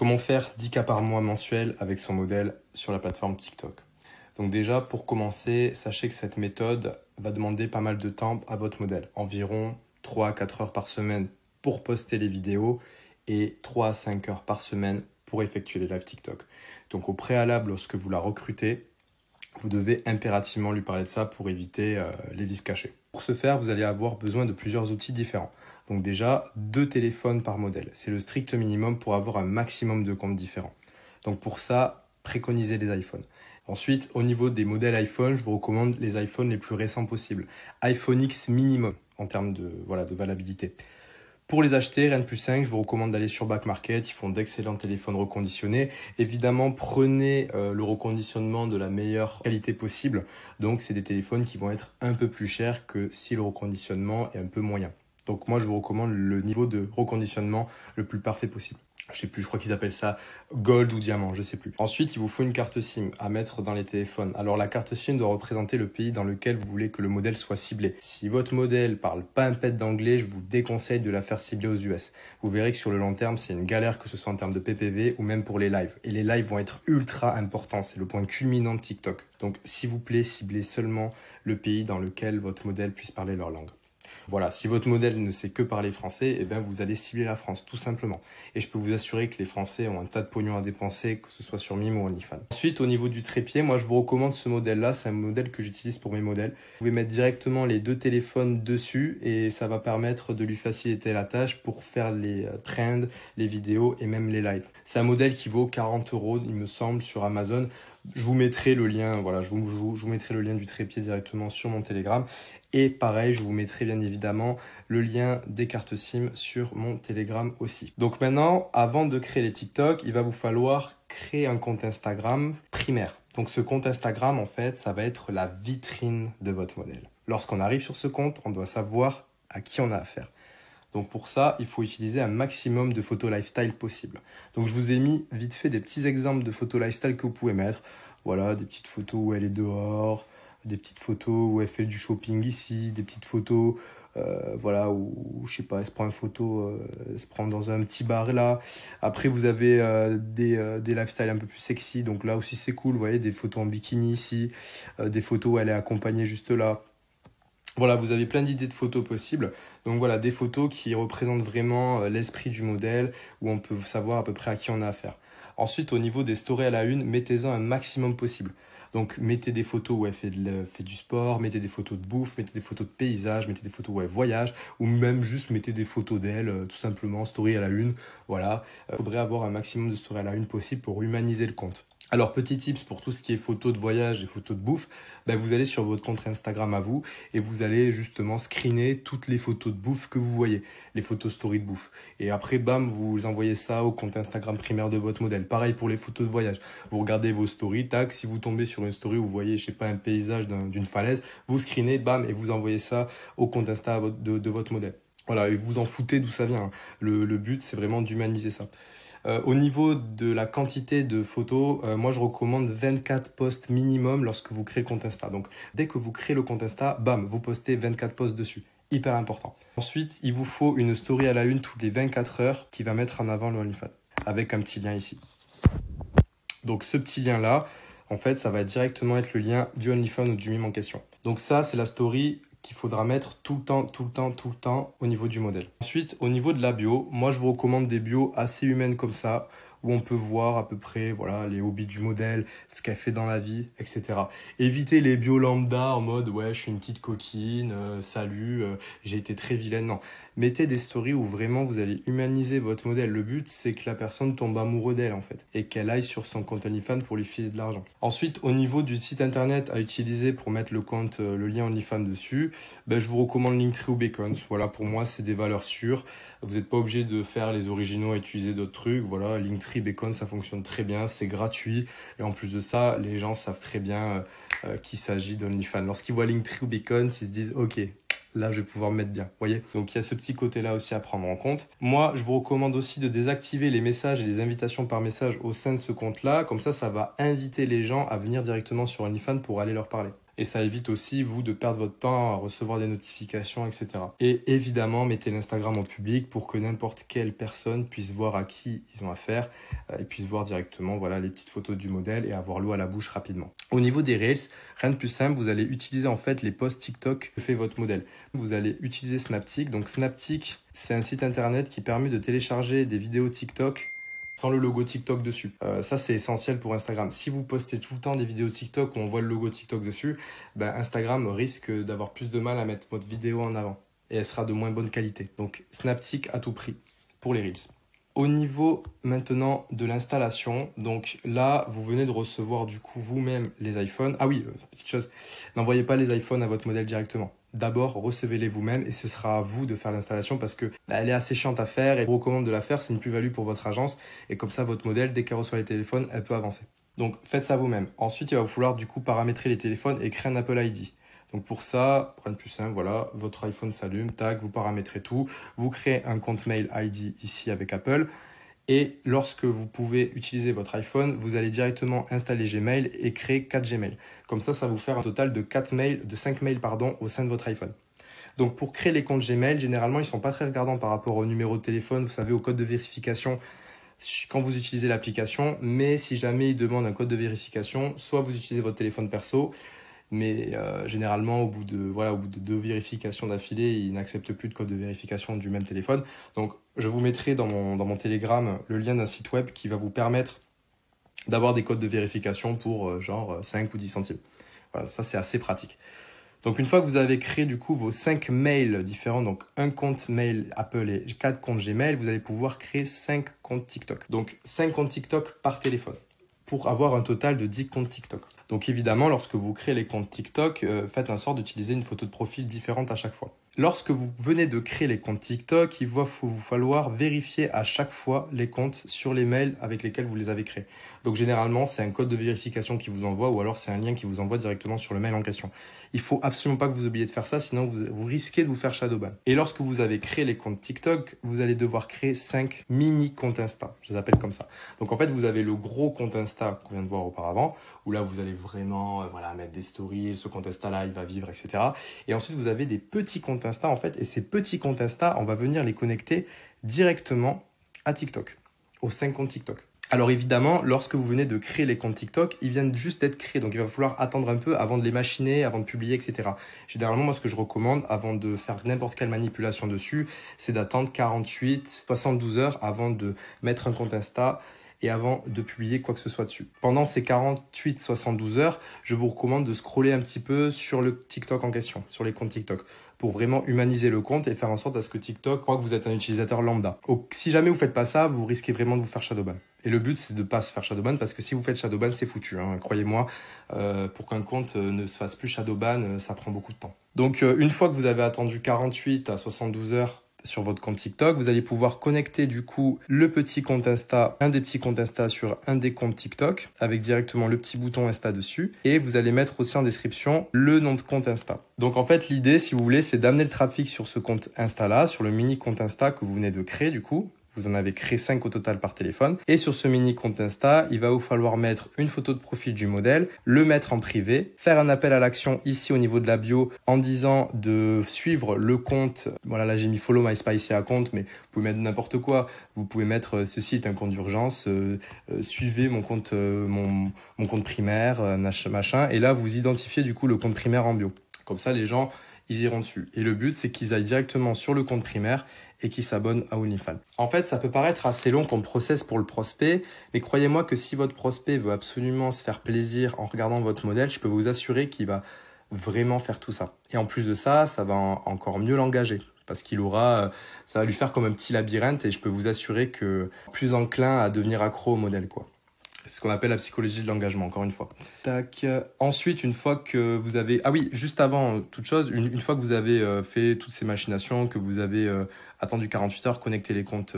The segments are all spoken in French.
Comment faire 10K par mois mensuel avec son modèle sur la plateforme TikTok? Donc déjà, pour commencer, sachez que cette méthode va demander pas mal de temps à votre modèle. Environ 3 à 4 heures par semaine pour poster les vidéos et 3 à 5 heures par semaine pour effectuer les lives TikTok. Donc au préalable, lorsque vous la recrutez, vous devez impérativement lui parler de ça pour éviter les vices cachés. Pour ce faire, vous allez avoir besoin de plusieurs outils différents. Donc déjà, 2 téléphones par modèle. C'est le strict minimum pour avoir un maximum de comptes différents. Donc pour ça, préconisez les iPhones. Ensuite, au niveau des modèles iPhone, je vous recommande les iPhones les plus récents possibles. iPhone X minimum en termes de valabilité. Pour les acheter, rien de plus simple, je vous recommande d'aller sur Back Market. Ils font d'excellents téléphones reconditionnés. Évidemment, prenez le reconditionnement de la meilleure qualité possible. Donc, c'est des téléphones qui vont être un peu plus chers que si le reconditionnement est un peu moyen. Donc, moi, je vous recommande le niveau de reconditionnement le plus parfait possible. Je sais plus, je crois qu'ils appellent ça Gold ou Diamant, je sais plus. Ensuite, il vous faut une carte SIM à mettre dans les téléphones. Alors, la carte SIM doit représenter le pays dans lequel vous voulez que le modèle soit ciblé. Si votre modèle parle pas un pet d'anglais, je vous déconseille de la faire cibler aux US. Vous verrez que sur le long terme, c'est une galère, que ce soit en termes de PPV ou même pour les lives. Et les lives vont être ultra importants, c'est le point culminant de TikTok. Donc, s'il vous plaît, ciblez seulement le pays dans lequel votre modèle puisse parler leur langue. Voilà, si votre modèle ne sait que parler français, eh bien vous allez cibler la France, tout simplement. Et je peux vous assurer que les Français ont un tas de pognon à dépenser, que ce soit sur Mime ou OnlyFans. Ensuite, au niveau du trépied, moi je vous recommande ce modèle-là. C'est un modèle que j'utilise pour mes modèles. Vous pouvez mettre directement les 2 téléphones dessus et ça va permettre de lui faciliter la tâche pour faire les trends, les vidéos et même les lives. C'est un modèle qui vaut 40 €, il me semble, sur Amazon. Je vous mettrai le lien, voilà, je vous mettrai le lien du trépied directement sur mon Telegram. Et pareil, je vous mettrai bien évidemment le lien des cartes SIM sur mon Telegram aussi. Donc maintenant, avant de créer les TikTok, il va vous falloir créer un compte Instagram primaire. Donc ce compte Instagram, en fait, ça va être la vitrine de votre modèle. Lorsqu'on arrive sur ce compte, on doit savoir à qui on a affaire. Donc pour ça, il faut utiliser un maximum de photos lifestyle possible. Donc je vous ai mis vite fait des petits exemples de photos lifestyle que vous pouvez mettre. Voilà, des petites photos où elle est dehors, des petites photos où elle fait du shopping ici, des petites photos voilà, où je sais pas, elle se prend une photo, elle se prend dans un petit bar là. Après vous avez des lifestyles un peu plus sexy, donc là aussi c'est cool, vous voyez, des photos en bikini ici, des photos où elle est accompagnée juste là. Voilà, vous avez plein d'idées de photos possibles. Donc voilà, des photos qui représentent vraiment l'esprit du modèle, où on peut savoir à peu près à qui on a affaire. Ensuite, au niveau des stories à la une, mettez-en un maximum possible. Donc mettez des photos où elle fait du sport, mettez des photos de bouffe, mettez des photos de paysage, mettez des photos où elle voyage, ou même juste mettez des photos d'elle, tout simplement, story à la une. Voilà, il faudrait avoir un maximum de stories à la une possible pour humaniser le compte. Alors, petit tips pour tout ce qui est photos de voyage et photos de bouffe, vous allez sur votre compte Instagram à vous et vous allez justement screener toutes les photos de bouffe que vous voyez, les photos story de bouffe. Et après, bam, vous envoyez ça au compte Instagram primaire de votre modèle. Pareil pour les photos de voyage. Vous regardez vos stories, tac, si vous tombez sur une story où vous voyez, je sais pas, un paysage d'une falaise, vous screenez, bam, et vous envoyez ça au compte Insta de votre modèle. Voilà, et vous en foutez d'où ça vient. Le but, c'est vraiment d'humaniser ça. Au niveau de la quantité de photos, moi je recommande 24 posts minimum lorsque vous créez le compte Insta. Donc dès que vous créez le compte Insta, bam, vous postez 24 posts dessus. Hyper important. Ensuite, il vous faut une story à la une toutes les 24 heures qui va mettre en avant le OnlyFans avec un petit lien ici. Donc ce petit lien là, en fait, ça va directement être le lien du OnlyFans ou du mime en question. Donc ça, c'est la story qu'il faudra mettre tout le temps au niveau du modèle. Ensuite, au niveau de la bio, moi je vous recommande des bios assez humaines comme ça, où on peut voir à peu près voilà, les hobbies du modèle, ce qu'elle fait dans la vie, etc. Évitez les bios lambda en mode ouais, je suis une petite coquine, salut, j'ai été très vilaine. Non, mettez des stories où vraiment vous allez humaniser votre modèle. Le but, c'est que la personne tombe amoureux d'elle en fait et qu'elle aille sur son compte OnlyFans pour lui filer de l'argent. Ensuite, au niveau du site internet à utiliser pour mettre le lien OnlyFans dessus, je vous recommande Linktree ou Beacons. Voilà, pour moi, c'est des valeurs sûres. Vous n'êtes pas obligé de faire les originaux et utiliser d'autres trucs. Voilà, Linktree, Beacons, ça fonctionne très bien, c'est gratuit. Et en plus de ça, les gens savent très bien qu'il s'agit d'OnlyFans. Lorsqu'ils voient Linktree ou Beacons, ils se disent « Ok, là, je vais pouvoir me mettre bien. » Vous voyez? Donc, il y a ce petit côté-là aussi à prendre en compte. Moi, je vous recommande aussi de désactiver les messages et les invitations par message au sein de ce compte-là. Comme ça va inviter les gens à venir directement sur OnlyFans pour aller leur parler. Et ça évite aussi, vous, de perdre votre temps à recevoir des notifications, etc. Et évidemment, mettez l'Instagram en public pour que n'importe quelle personne puisse voir à qui ils ont affaire et puisse voir directement voilà, les petites photos du modèle et avoir l'eau à la bouche rapidement. Au niveau des Reels, rien de plus simple, vous allez utiliser en fait les posts TikTok que fait votre modèle. Vous allez utiliser Snaptik. Donc Snaptik, c'est un site internet qui permet de télécharger des vidéos TikTok sans le logo TikTok dessus. Ça, c'est essentiel pour Instagram. Si vous postez tout le temps des vidéos TikTok où on voit le logo TikTok dessus, ben Instagram risque d'avoir plus de mal à mettre votre vidéo en avant et elle sera de moins bonne qualité. Donc, Snaptik à tout prix pour les Reels. Au niveau maintenant de l'installation, donc là, vous venez de recevoir du coup vous-même les iPhones. Ah oui, petite chose, n'envoyez pas les iPhones à votre modèle directement. D'abord, recevez-les vous-même et ce sera à vous de faire l'installation parce que elle est assez chiante à faire et je vous recommande de la faire, c'est une plus-value pour votre agence et comme ça, votre modèle, dès qu'elle reçoit les téléphones, elle peut avancer. Donc, faites ça vous-même. Ensuite, il va vous falloir du coup paramétrer les téléphones et créer un Apple ID. Donc pour ça, rien de plus simple, voilà, votre iPhone s'allume, tac, vous paramétrez tout, vous créez un compte mail ID ici avec Apple et lorsque vous pouvez utiliser votre iPhone, vous allez directement installer Gmail et créer 4 Gmail. Comme ça va vous faire un total de 5 mails au sein de votre iPhone. Donc pour créer les comptes Gmail, généralement ils ne sont pas très regardants par rapport au numéro de téléphone, vous savez, au code de vérification quand vous utilisez l'application, mais si jamais ils demandent un code de vérification, soit vous utilisez votre téléphone perso, mais généralement, au bout de 2 vérifications d'affilée, il n'accepte plus de code de vérification du même téléphone. Donc, je vous mettrai dans mon Telegram le lien d'un site web qui va vous permettre d'avoir des codes de vérification pour genre 5 ou 10 centimes. Voilà, ça, c'est assez pratique. Donc, une fois que vous avez créé du coup vos 5 mails différents, donc un compte mail Apple et 4 comptes Gmail, vous allez pouvoir créer 5 comptes TikTok. Donc, 5 comptes TikTok par téléphone pour avoir un total de 10 comptes TikTok. Donc évidemment, lorsque vous créez les comptes TikTok, faites en sorte d'utiliser une photo de profil différente à chaque fois. Lorsque vous venez de créer les comptes TikTok, il va vous falloir vérifier à chaque fois les comptes sur les mails avec lesquels vous les avez créés. Donc généralement, c'est un code de vérification qui vous envoie ou alors c'est un lien qui vous envoie directement sur le mail en question. Il faut absolument pas que vous oubliez de faire ça, sinon vous risquez de vous faire shadowban. Et lorsque vous avez créé les comptes TikTok, vous allez devoir créer 5 mini comptes Insta. Je les appelle comme ça. Donc en fait, vous avez le gros compte Insta qu'on vient de voir auparavant, où là vous allez vraiment mettre des stories, ce compte Insta là il va vivre, etc. Et ensuite vous avez des petits comptes Insta en fait, et ces petits comptes Insta, on va venir les connecter directement à TikTok, aux 5 comptes TikTok. Alors évidemment, lorsque vous venez de créer les comptes TikTok, ils viennent juste d'être créés, donc il va falloir attendre un peu avant de les machiner, avant de publier, etc. Généralement, moi ce que je recommande avant de faire n'importe quelle manipulation dessus, c'est d'attendre 48, 72 heures avant de mettre un compte Insta et avant de publier quoi que ce soit dessus. Pendant ces 48-72 heures, je vous recommande de scroller un petit peu sur le TikTok en question, sur les comptes TikTok, pour vraiment humaniser le compte et faire en sorte à ce que TikTok croit que vous êtes un utilisateur lambda. Donc, si jamais vous ne faites pas ça, vous risquez vraiment de vous faire shadowban. Et le but, c'est de ne pas se faire shadowban parce que si vous faites shadowban, c'est foutu. Hein. Croyez-moi, pour qu'un compte ne se fasse plus shadowban, ça prend beaucoup de temps. Donc, une fois que vous avez attendu 48 à 72 heures sur votre compte TikTok, vous allez pouvoir connecter du coup le petit compte Insta, un des petits comptes Insta sur un des comptes TikTok avec directement le petit bouton Insta dessus et vous allez mettre aussi en description le nom de compte Insta. Donc en fait l'idée si vous voulez c'est d'amener le trafic sur ce compte Insta là, sur le mini compte Insta que vous venez de créer du coup. Vous en avez créé 5 au total par téléphone. Et sur ce mini compte Insta, il va vous falloir mettre une photo de profil du modèle, le mettre en privé, faire un appel à l'action ici au niveau de la bio en disant de suivre le compte. Voilà, là j'ai mis follow my spicy account, mais vous pouvez mettre n'importe quoi. Vous pouvez mettre ceci est un compte d'urgence, suivez mon compte, mon compte primaire, machin. Et là, vous identifiez du coup le compte primaire en bio. Comme ça, les gens, ils iront dessus. Et le but, c'est qu'ils aillent directement sur le compte primaire et qui s'abonne à OnlyFans. En fait, ça peut paraître assez long comme process pour le prospect, mais croyez-moi que si votre prospect veut absolument se faire plaisir en regardant votre modèle, je peux vous assurer qu'il va vraiment faire tout ça. Et en plus de ça, ça va encore mieux l'engager parce qu'il aura, ça va lui faire comme un petit labyrinthe et je peux vous assurer que plus enclin à devenir accro au modèle, quoi. C'est ce qu'on appelle la psychologie de l'engagement, encore une fois. Tac. Ensuite, une fois que vous avez... Ah oui, juste avant toute chose, une fois que vous avez fait toutes ces machinations, que vous avez attendu 48 heures, connecter les comptes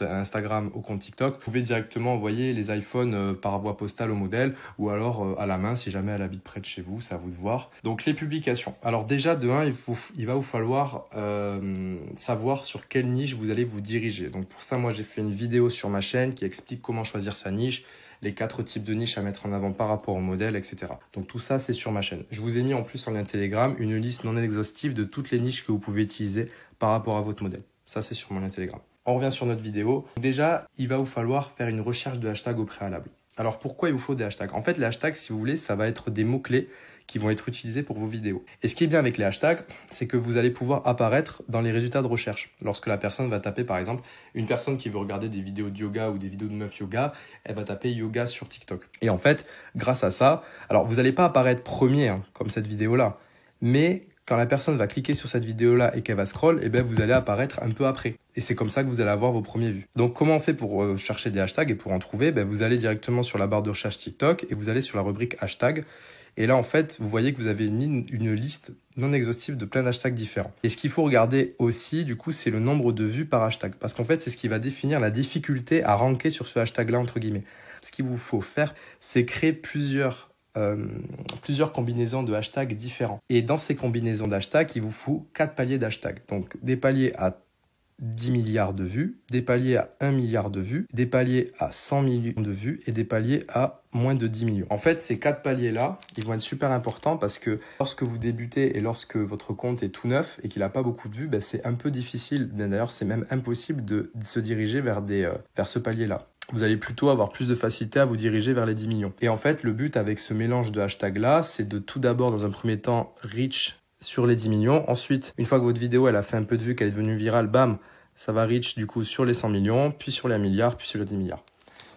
Instagram au compte TikTok. Vous pouvez directement envoyer les iPhones par voie postale au modèle ou alors à la main si jamais elle habite près de chez vous, c'est à vous de voir. Donc les publications. Alors déjà de 1, il va vous falloir savoir sur quelle niche vous allez vous diriger. Donc pour ça, moi j'ai fait une vidéo sur ma chaîne qui explique comment choisir sa niche, les 4 types de niches à mettre en avant par rapport au modèle, etc. Donc tout ça, c'est sur ma chaîne. Je vous ai mis en plus en lien Telegram une liste non exhaustive de toutes les niches que vous pouvez utiliser par rapport à votre modèle. Ça, c'est sur mon lien Telegram. On revient sur notre vidéo. Déjà, il va vous falloir faire une recherche de hashtags au préalable. Alors pourquoi il vous faut des hashtags? En fait, les hashtags, si vous voulez, ça va être des mots-clés qui vont être utilisés pour vos vidéos. Et ce qui est bien avec les hashtags, c'est que vous allez pouvoir apparaître dans les résultats de recherche. Lorsque la personne va taper, par exemple, une personne qui veut regarder des vidéos de yoga ou des vidéos de meuf yoga, elle va taper yoga sur TikTok. Et en fait, grâce à ça, alors vous n'allez pas apparaître premier, comme cette vidéo-là, mais quand la personne va cliquer sur cette vidéo-là et qu'elle va scroll, eh bien, vous allez apparaître un peu après. Et c'est comme ça que vous allez avoir vos premiers vues. Donc, comment on fait pour chercher des hashtags et pour en trouver? Vous allez directement sur la barre de recherche TikTok et vous allez sur la rubrique hashtag. Et là, en fait, vous voyez que vous avez une liste non exhaustive de plein d'hashtags différents. Et ce qu'il faut regarder aussi, du coup, c'est le nombre de vues par hashtag. Parce qu'en fait, c'est ce qui va définir la difficulté à ranker sur ce hashtag-là, entre guillemets. Ce qu'il vous faut faire, c'est créer plusieurs combinaisons de hashtags différents. Et dans ces combinaisons d'hashtags, il vous faut 4 paliers d'hashtags. Donc, des paliers à 10 milliards de vues, des paliers à 1 milliard de vues, des paliers à 100 millions de vues et des paliers à moins de 10 millions. En fait, ces 4 paliers-là, ils vont être super importants parce que lorsque vous débutez et lorsque votre compte est tout neuf et qu'il n'a pas beaucoup de vues, c'est un peu difficile, d'ailleurs c'est même impossible de se diriger vers ce palier-là. Vous allez plutôt avoir plus de facilité à vous diriger vers les 10 millions. Et en fait, le but avec ce mélange de hashtags-là, c'est de tout d'abord, dans un premier temps, reach sur les 10 millions. Ensuite, une fois que votre vidéo elle a fait un peu de vues, qu'elle est devenue virale, bam, ça va reach du coup sur les 100 millions, puis sur les 1 milliard, puis sur les 10 milliards.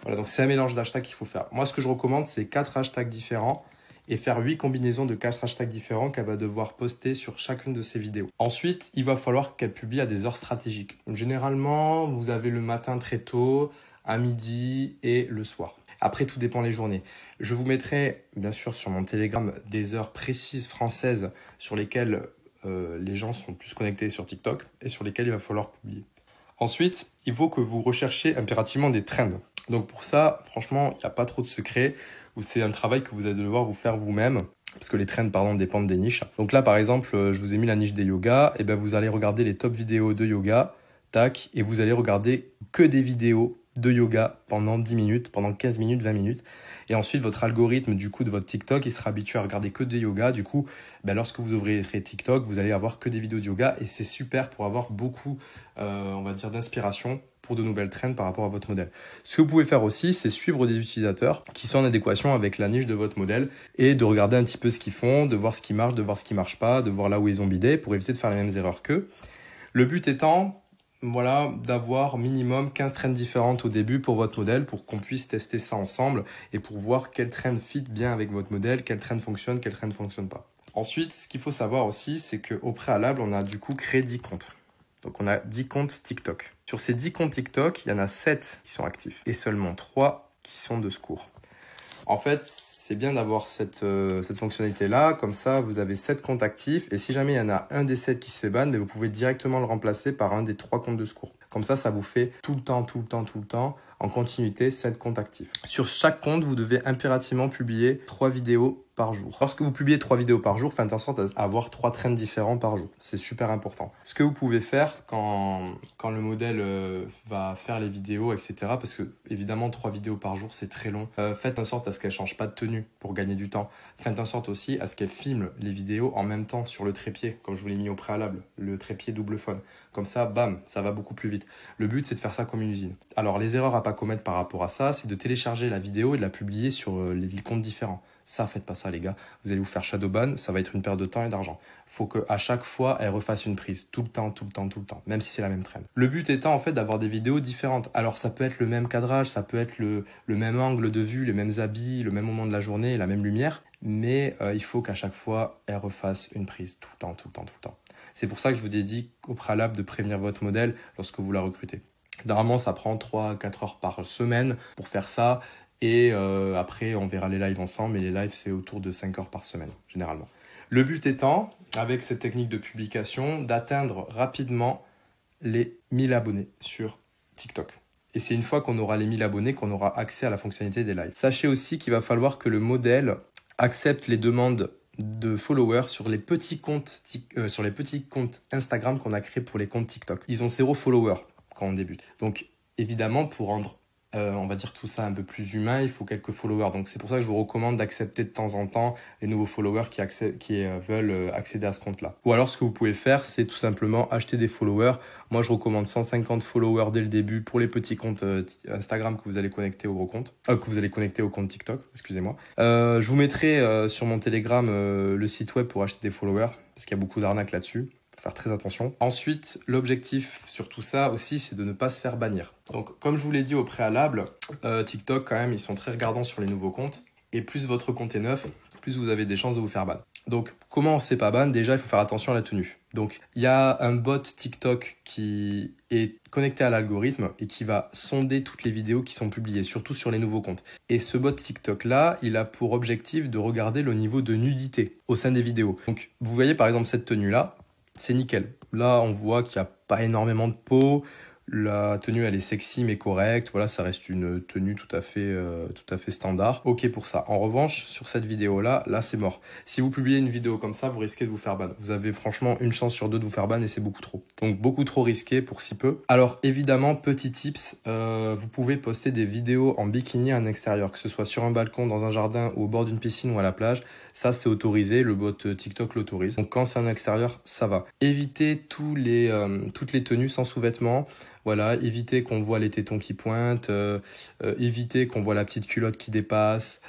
Voilà, donc c'est un mélange d'hashtags qu'il faut faire. Moi, ce que je recommande, c'est 4 hashtags différents et faire 8 combinaisons de 4 hashtags différents qu'elle va devoir poster sur chacune de ses vidéos. Ensuite, il va falloir qu'elle publie à des heures stratégiques. Donc, généralement, vous avez le matin très tôt, à midi et le soir. Après, tout dépend les journées. Je vous mettrai, bien sûr, sur mon Telegram, des heures précises françaises sur lesquelles les gens sont plus connectés sur TikTok et sur lesquelles il va falloir publier. Ensuite, il faut que vous recherchiez impérativement des trends. Donc pour ça, franchement, il n'y a pas trop de secret. C'est un travail que vous allez devoir vous faire vous-même. Parce que les trends, dépendent des niches. Donc là, par exemple, je vous ai mis la niche des yogas. Et vous allez regarder les top vidéos de yoga. Tac. Et vous allez regarder que des vidéos de yoga pendant 10 minutes, pendant 15 minutes, 20 minutes. Et ensuite, votre algorithme du coup de votre TikTok, il sera habitué à regarder que des yogas. Du coup, lorsque vous ouvrirez TikTok, vous allez avoir que des vidéos de yoga. Et c'est super pour avoir beaucoup, on va dire, d'inspiration pour de nouvelles trends par rapport à votre modèle. Ce que vous pouvez faire aussi, c'est suivre des utilisateurs qui sont en adéquation avec la niche de votre modèle et de regarder un petit peu ce qu'ils font, de voir ce qui marche, de voir ce qui marche pas, de voir là où ils ont bidé pour éviter de faire les mêmes erreurs qu'eux. Le but étant, d'avoir minimum 15 trends différentes au début pour votre modèle pour qu'on puisse tester ça ensemble et pour voir quel trend fit bien avec votre modèle, quel trend fonctionne, quel trend ne fonctionne pas. Ensuite, ce qu'il faut savoir aussi, c'est qu'au préalable, on a du coup créé 10 comptes. Donc on a 10 comptes TikTok. Sur ces 10 comptes TikTok, il y en a 7 qui sont actifs et seulement 3 qui sont de secours. En fait, c'est bien d'avoir cette fonctionnalité-là. Comme ça, vous avez 7 comptes actifs. Et si jamais il y en a un des 7 qui se fait ban, vous pouvez directement le remplacer par un des 3 comptes de secours. Comme ça vous fait tout le temps, en continuité, 7 comptes actifs. Sur chaque compte, vous devez impérativement publier 3 vidéos par jour. Lorsque vous publiez 3 vidéos par jour, faites en sorte à avoir 3 trends différents par jour. C'est super important. Ce que vous pouvez faire quand le modèle va faire les vidéos, etc. Parce que évidemment, 3 vidéos par jour, c'est très long. Faites en sorte à ce qu'elle ne change pas de tenue pour gagner du temps. Faites en sorte aussi à ce qu'elle filme les vidéos en même temps sur le trépied, comme je vous l'ai mis au préalable, le trépied double phone. Comme ça, bam, ça va beaucoup plus vite. Le but, c'est de faire ça comme une usine. Alors, les erreurs à pas commettre par rapport à ça, c'est de télécharger la vidéo et de la publier sur les comptes différents. Ça, faites pas ça, les gars. Vous allez vous faire shadowban, ça va être une perte de temps et d'argent. Faut qu'à chaque fois, elle refasse une prise. Tout le temps, même si c'est la même trend. Le but étant, en fait, d'avoir des vidéos différentes. Alors, ça peut être le même cadrage, ça peut être le même angle de vue, les mêmes habits, le même moment de la journée, la même lumière. Mais il faut qu'à chaque fois, elle refasse une prise. Tout le temps. C'est pour ça que je vous ai dit au préalable de prévenir votre modèle lorsque vous la recrutez. Normalement, ça prend 3 à 4 heures par semaine pour faire ça. Et après, on verra les lives ensemble. Et les lives, c'est autour de 5 heures par semaine, généralement. Le but étant, avec cette technique de publication, d'atteindre rapidement les 1000 abonnés sur TikTok. Et c'est une fois qu'on aura les 1000 abonnés qu'on aura accès à la fonctionnalité des lives. Sachez aussi qu'il va falloir que le modèle accepte les demandes de followers sur les petits comptes Instagram qu'on a créés pour les comptes TikTok. Ils ont 0 followers quand on débute. Donc évidemment, pour rendre on va dire tout ça un peu plus humain, il faut quelques followers. Donc c'est pour ça que je vous recommande d'accepter de temps en temps les nouveaux followers qui veulent accéder à ce compte-là. Ou alors ce que vous pouvez faire, c'est tout simplement acheter des followers. Moi je recommande 150 followers dès le début pour les petits comptes Instagram que vous allez connecter au gros compte, que vous allez connecter au compte TikTok, excusez-moi. Je vous mettrai sur mon Telegram le site web pour acheter des followers, parce qu'il y a beaucoup d'arnaques là-dessus. Faire très attention. Ensuite, l'objectif sur tout ça aussi, c'est de ne pas se faire bannir. Donc, comme je vous l'ai dit au préalable, TikTok, quand même, ils sont très regardants sur les nouveaux comptes. Et plus votre compte est neuf, plus vous avez des chances de vous faire ban. Donc, comment on se fait pas ban? Déjà, il faut faire attention à la tenue. Donc, il y a un bot TikTok qui est connecté à l'algorithme et qui va sonder toutes les vidéos qui sont publiées, surtout sur les nouveaux comptes. Et ce bot TikTok-là, il a pour objectif de regarder le niveau de nudité au sein des vidéos. Donc, vous voyez par exemple cette tenue-là, c'est nickel. Là, on voit qu'il n'y a pas énormément de peau. La tenue, elle est sexy mais correcte. Voilà, ça reste une tenue tout à fait standard. Ok pour ça. En revanche, sur cette vidéo-là, là, c'est mort. Si vous publiez une vidéo comme ça, vous risquez de vous faire ban. Vous avez franchement une chance sur 2 de vous faire ban et c'est beaucoup trop. Donc, beaucoup trop risqué pour si peu. Alors, évidemment, petit tips, vous pouvez poster des vidéos en bikini en extérieur, que ce soit sur un balcon, dans un jardin, ou au bord d'une piscine ou à la plage. Ça, c'est autorisé. Le bot TikTok l'autorise. Donc, quand c'est en extérieur, ça va. Évitez toutes les tenues sans sous-vêtements. Voilà, évitez qu'on voit les tétons qui pointent, évitez qu'on voit la petite culotte qui dépasse,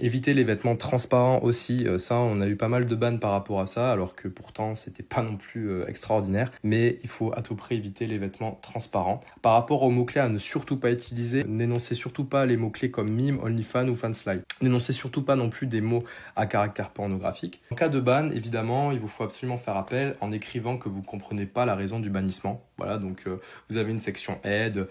évitez les vêtements transparents aussi. Ça, on a eu pas mal de bans par rapport à ça, alors que pourtant, c'était pas non plus extraordinaire. Mais il faut à tout prix éviter les vêtements transparents. Par rapport aux mots-clés à ne surtout pas utiliser, n'énoncez surtout pas les mots-clés comme mime, OnlyFans ou fanslide. N'énoncez surtout pas non plus des mots à caractère pornographique. En cas de ban, évidemment, il vous faut absolument faire appel en écrivant que vous comprenez pas la raison du bannissement. Voilà, donc vous avez une section aide.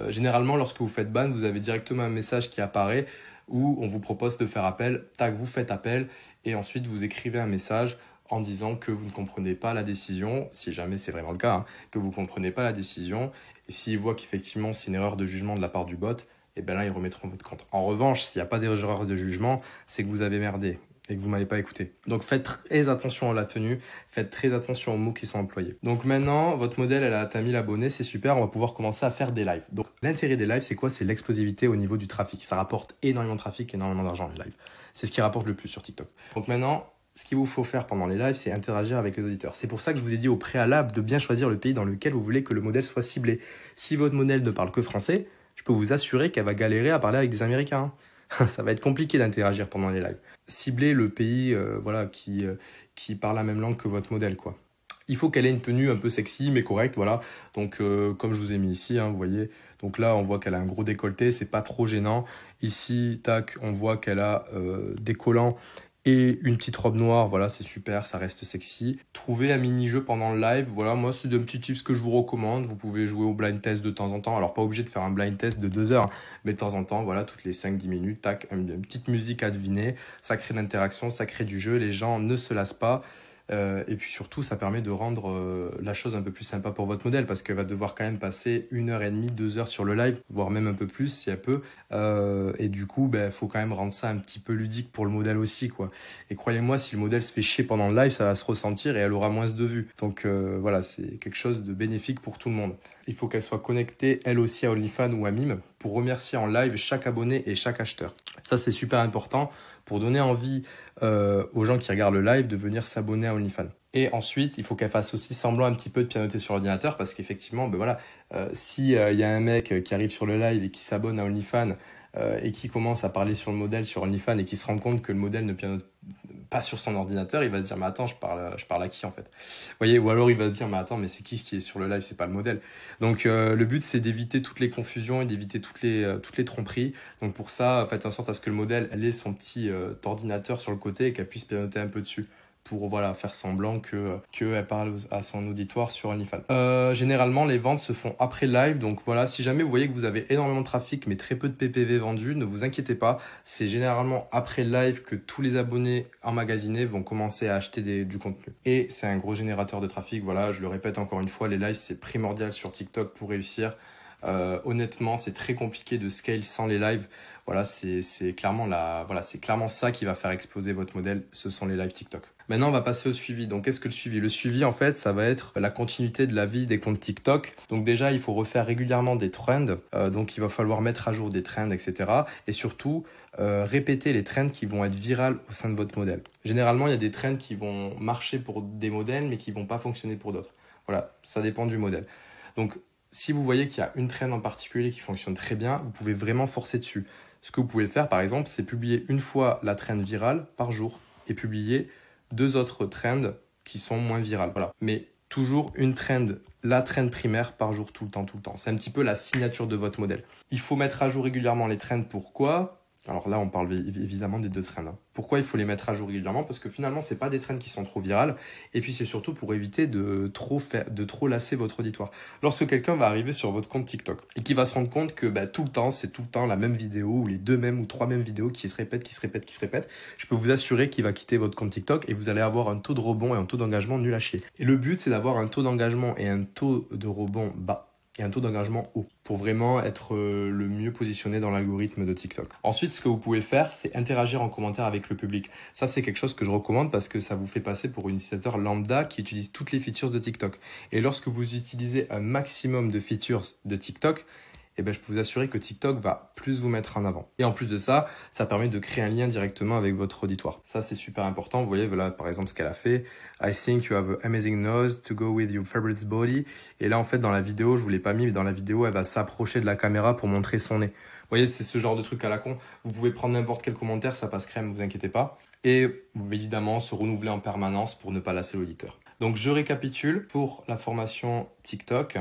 Généralement, lorsque vous faites ban, vous avez directement un message qui apparaît où on vous propose de faire appel. Tac, vous faites appel et ensuite vous écrivez un message en disant que vous ne comprenez pas la décision, si jamais c'est vraiment le cas, hein, que vous ne comprenez pas la décision. Et s'ils voient qu'effectivement c'est une erreur de jugement de la part du bot, et bien là ils remettront votre compte. En revanche, s'il n'y a pas d'erreur de jugement, c'est que vous avez merdé et que vous m'avez pas écouté. Donc faites très attention à la tenue, faites très attention aux mots qui sont employés. Donc maintenant, votre modèle, elle a atteint 1000 abonnés, c'est super, on va pouvoir commencer à faire des lives. Donc l'intérêt des lives, c'est quoi? C'est l'explosivité au niveau du trafic. Ça rapporte énormément de trafic, énormément d'argent les lives. C'est ce qui rapporte le plus sur TikTok. Donc maintenant, ce qu'il vous faut faire pendant les lives, c'est interagir avec les auditeurs. C'est pour ça que je vous ai dit au préalable de bien choisir le pays dans lequel vous voulez que le modèle soit ciblé. Si votre modèle ne parle que français, je peux vous assurer qu'elle va galérer à parler avec des Américains. Ça va être compliqué d'interagir pendant les lives. Ciblez le pays qui parle la même langue que votre modèle, quoi. Il faut qu'elle ait une tenue un peu sexy mais correcte, voilà. Donc comme je vous ai mis ici, hein, vous voyez. Donc là, on voit qu'elle a un gros décolleté, c'est pas trop gênant. Ici, tac, on voit qu'elle a des collants et une petite robe noire, voilà, c'est super, ça reste sexy. Trouvez un mini-jeu pendant le live, voilà, moi c'est des petits tips que je vous recommande. Vous pouvez jouer au blind test de temps en temps, alors pas obligé de faire un blind test de 2 heures, mais de temps en temps, voilà, toutes les 5-10 minutes, tac, une petite musique à deviner, ça crée de l'interaction, ça crée du jeu, les gens ne se lassent pas. Et puis surtout, ça permet de rendre la chose un peu plus sympa pour votre modèle parce qu'elle va devoir quand même passer 1h30, 2 heures sur le live, voire même un peu plus si elle peut. Et du coup, faut quand même rendre ça un petit peu ludique pour le modèle aussi, quoi. Et croyez-moi, si le modèle se fait chier pendant le live, ça va se ressentir et elle aura moins de vues. Donc voilà, c'est quelque chose de bénéfique pour tout le monde. Il faut qu'elle soit connectée, elle aussi, à OnlyFans ou à Mime pour remercier en live chaque abonné et chaque acheteur. Ça, c'est super important pour donner envie aux gens qui regardent le live de venir s'abonner à OnlyFans. Et ensuite, il faut qu'elle fasse aussi semblant un petit peu de pianoter sur l'ordinateur parce qu'effectivement, si y a un mec qui arrive sur le live et qui s'abonne à OnlyFans et qui commence à parler sur le modèle sur OnlyFans et qui se rend compte que le modèle ne pianote pas sur son ordinateur, il va se dire mais attends, je parle à qui en fait? Vous voyez, ou alors il va se dire mais attends, mais c'est qui est sur le live, c'est pas le modèle. Donc le but c'est d'éviter toutes les confusions et d'éviter toutes les tromperies. Donc pour ça, faites en sorte à ce que le modèle ait son petit ordinateur sur le côté et qu'elle puisse pianoter un peu dessus. pour voilà, faire semblant qu'elle parle à son auditoire sur OnlyFans. Généralement, les ventes se font après live. Donc voilà, si jamais vous voyez que vous avez énormément de trafic mais très peu de PPV vendus, ne vous inquiétez pas. C'est généralement après live que tous les abonnés emmagasinés vont commencer à acheter du contenu. Et c'est un gros générateur de trafic. Voilà, je le répète encore une fois, les lives, c'est primordial sur TikTok pour réussir. Honnêtement, c'est très compliqué de scale sans les lives. Voilà, c'est clairement c'est clairement ça qui va faire exploser votre modèle. Ce sont les lives TikTok. Maintenant, on va passer au suivi. Donc, qu'est-ce que le suivi? Le suivi, en fait, ça va être la continuité de la vie des comptes TikTok. Donc, déjà, il faut refaire régulièrement des trends. Donc, il va falloir mettre à jour des trends, etc. Et surtout, répéter les trends qui vont être virales au sein de votre modèle. Généralement, il y a des trends qui vont marcher pour des modèles, mais qui vont pas fonctionner pour d'autres. Voilà, ça dépend du modèle. Donc, si vous voyez qu'il y a une trend en particulier qui fonctionne très bien, vous pouvez vraiment forcer dessus. Ce que vous pouvez faire, par exemple, c'est publier une fois la trend virale par jour et publier 2 autres trends qui sont moins virales. Voilà. Mais toujours une trend, la trend primaire par jour, tout le temps. C'est un petit peu la signature de votre modèle. Il faut mettre à jour régulièrement les trends. Pourquoi ? Alors là, on parle évidemment des 2 trends. Pourquoi il faut les mettre à jour régulièrement? Parce que finalement, c'est pas des trends qui sont trop virales. Et puis, c'est surtout pour éviter de trop lasser votre auditoire. Lorsque quelqu'un va arriver sur votre compte TikTok et qui va se rendre compte que tout le temps, c'est tout le temps la même vidéo ou les 2 mêmes ou 3 mêmes vidéos qui se répètent, je peux vous assurer qu'il va quitter votre compte TikTok et vous allez avoir un taux de rebond et un taux d'engagement nul à chier. Et le but, c'est d'avoir un taux d'engagement et un taux de rebond bas et un taux d'engagement haut pour vraiment être le mieux positionné dans l'algorithme de TikTok. Ensuite, ce que vous pouvez faire, c'est interagir en commentaire avec le public. Ça, c'est quelque chose que je recommande parce que ça vous fait passer pour un utilisateur lambda qui utilise toutes les features de TikTok. Et lorsque vous utilisez un maximum de features de TikTok, je peux vous assurer que TikTok va plus vous mettre en avant. Et en plus de ça, ça permet de créer un lien directement avec votre auditoire. Ça, c'est super important. Vous voyez, voilà, par exemple, ce qu'elle a fait. I think you have an amazing nose to go with your favorite body. Et là, en fait, dans la vidéo, je vous l'ai pas mis, mais dans la vidéo, elle va s'approcher de la caméra pour montrer son nez. Vous voyez, c'est ce genre de truc à la con. Vous pouvez prendre n'importe quel commentaire, ça passe crème, vous inquiétez pas. Et vous pouvez évidemment se renouveler en permanence pour ne pas lasser l'auditeur. Donc, je récapitule pour la formation TikTok.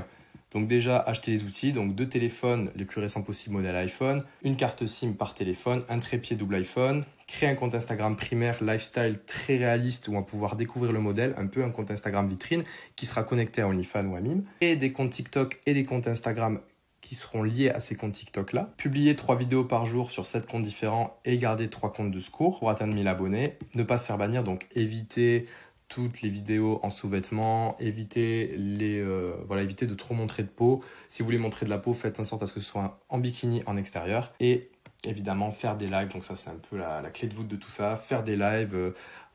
Donc déjà, acheter les outils, donc 2 téléphones les plus récents possibles modèle iPhone, une carte SIM par téléphone, un trépied double iPhone, créer un compte Instagram primaire lifestyle très réaliste où on va pouvoir découvrir le modèle, un peu un compte Instagram vitrine qui sera connecté à OnlyFans ou à Mime, et des comptes TikTok et des comptes Instagram qui seront liés à ces comptes TikTok là, publier 3 vidéos par jour sur 7 comptes différents et garder 3 comptes de secours pour atteindre 1000 abonnés, ne pas se faire bannir, donc éviter toutes les vidéos en sous-vêtements, éviter de trop montrer de peau. Si vous voulez montrer de la peau, faites en sorte à ce que ce soit en bikini en extérieur. Et évidemment, faire des lives. Donc ça, c'est un peu la clé de voûte de tout ça. Faire des lives.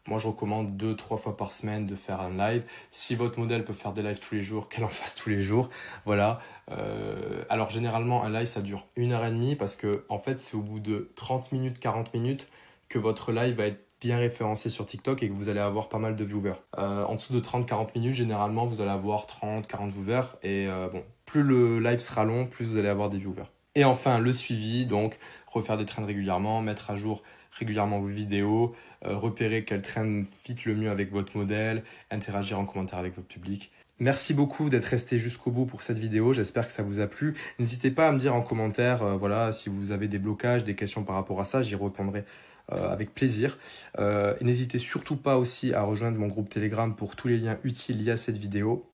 Moi, je recommande 2-3 fois par semaine de faire un live. Si votre modèle peut faire des lives tous les jours, qu'elle en fasse tous les jours. Voilà. Alors, généralement, un live, ça dure 1h30 parce que, en fait, c'est au bout de 30 minutes, 40 minutes que votre live va être bien référencé sur TikTok et que vous allez avoir pas mal de viewers. En dessous de 30-40 minutes, généralement, vous allez avoir 30-40 viewers. Et plus le live sera long, plus vous allez avoir des viewers. Et enfin, le suivi, donc refaire des trends régulièrement, mettre à jour régulièrement vos vidéos, repérer quel trend fit le mieux avec votre modèle, interagir en commentaire avec votre public. Merci beaucoup d'être resté jusqu'au bout pour cette vidéo, j'espère que ça vous a plu. N'hésitez pas à me dire en commentaire si vous avez des blocages, des questions par rapport à ça, j'y répondrai avec plaisir. Et n'hésitez surtout pas aussi à rejoindre mon groupe Telegram pour tous les liens utiles liés à cette vidéo.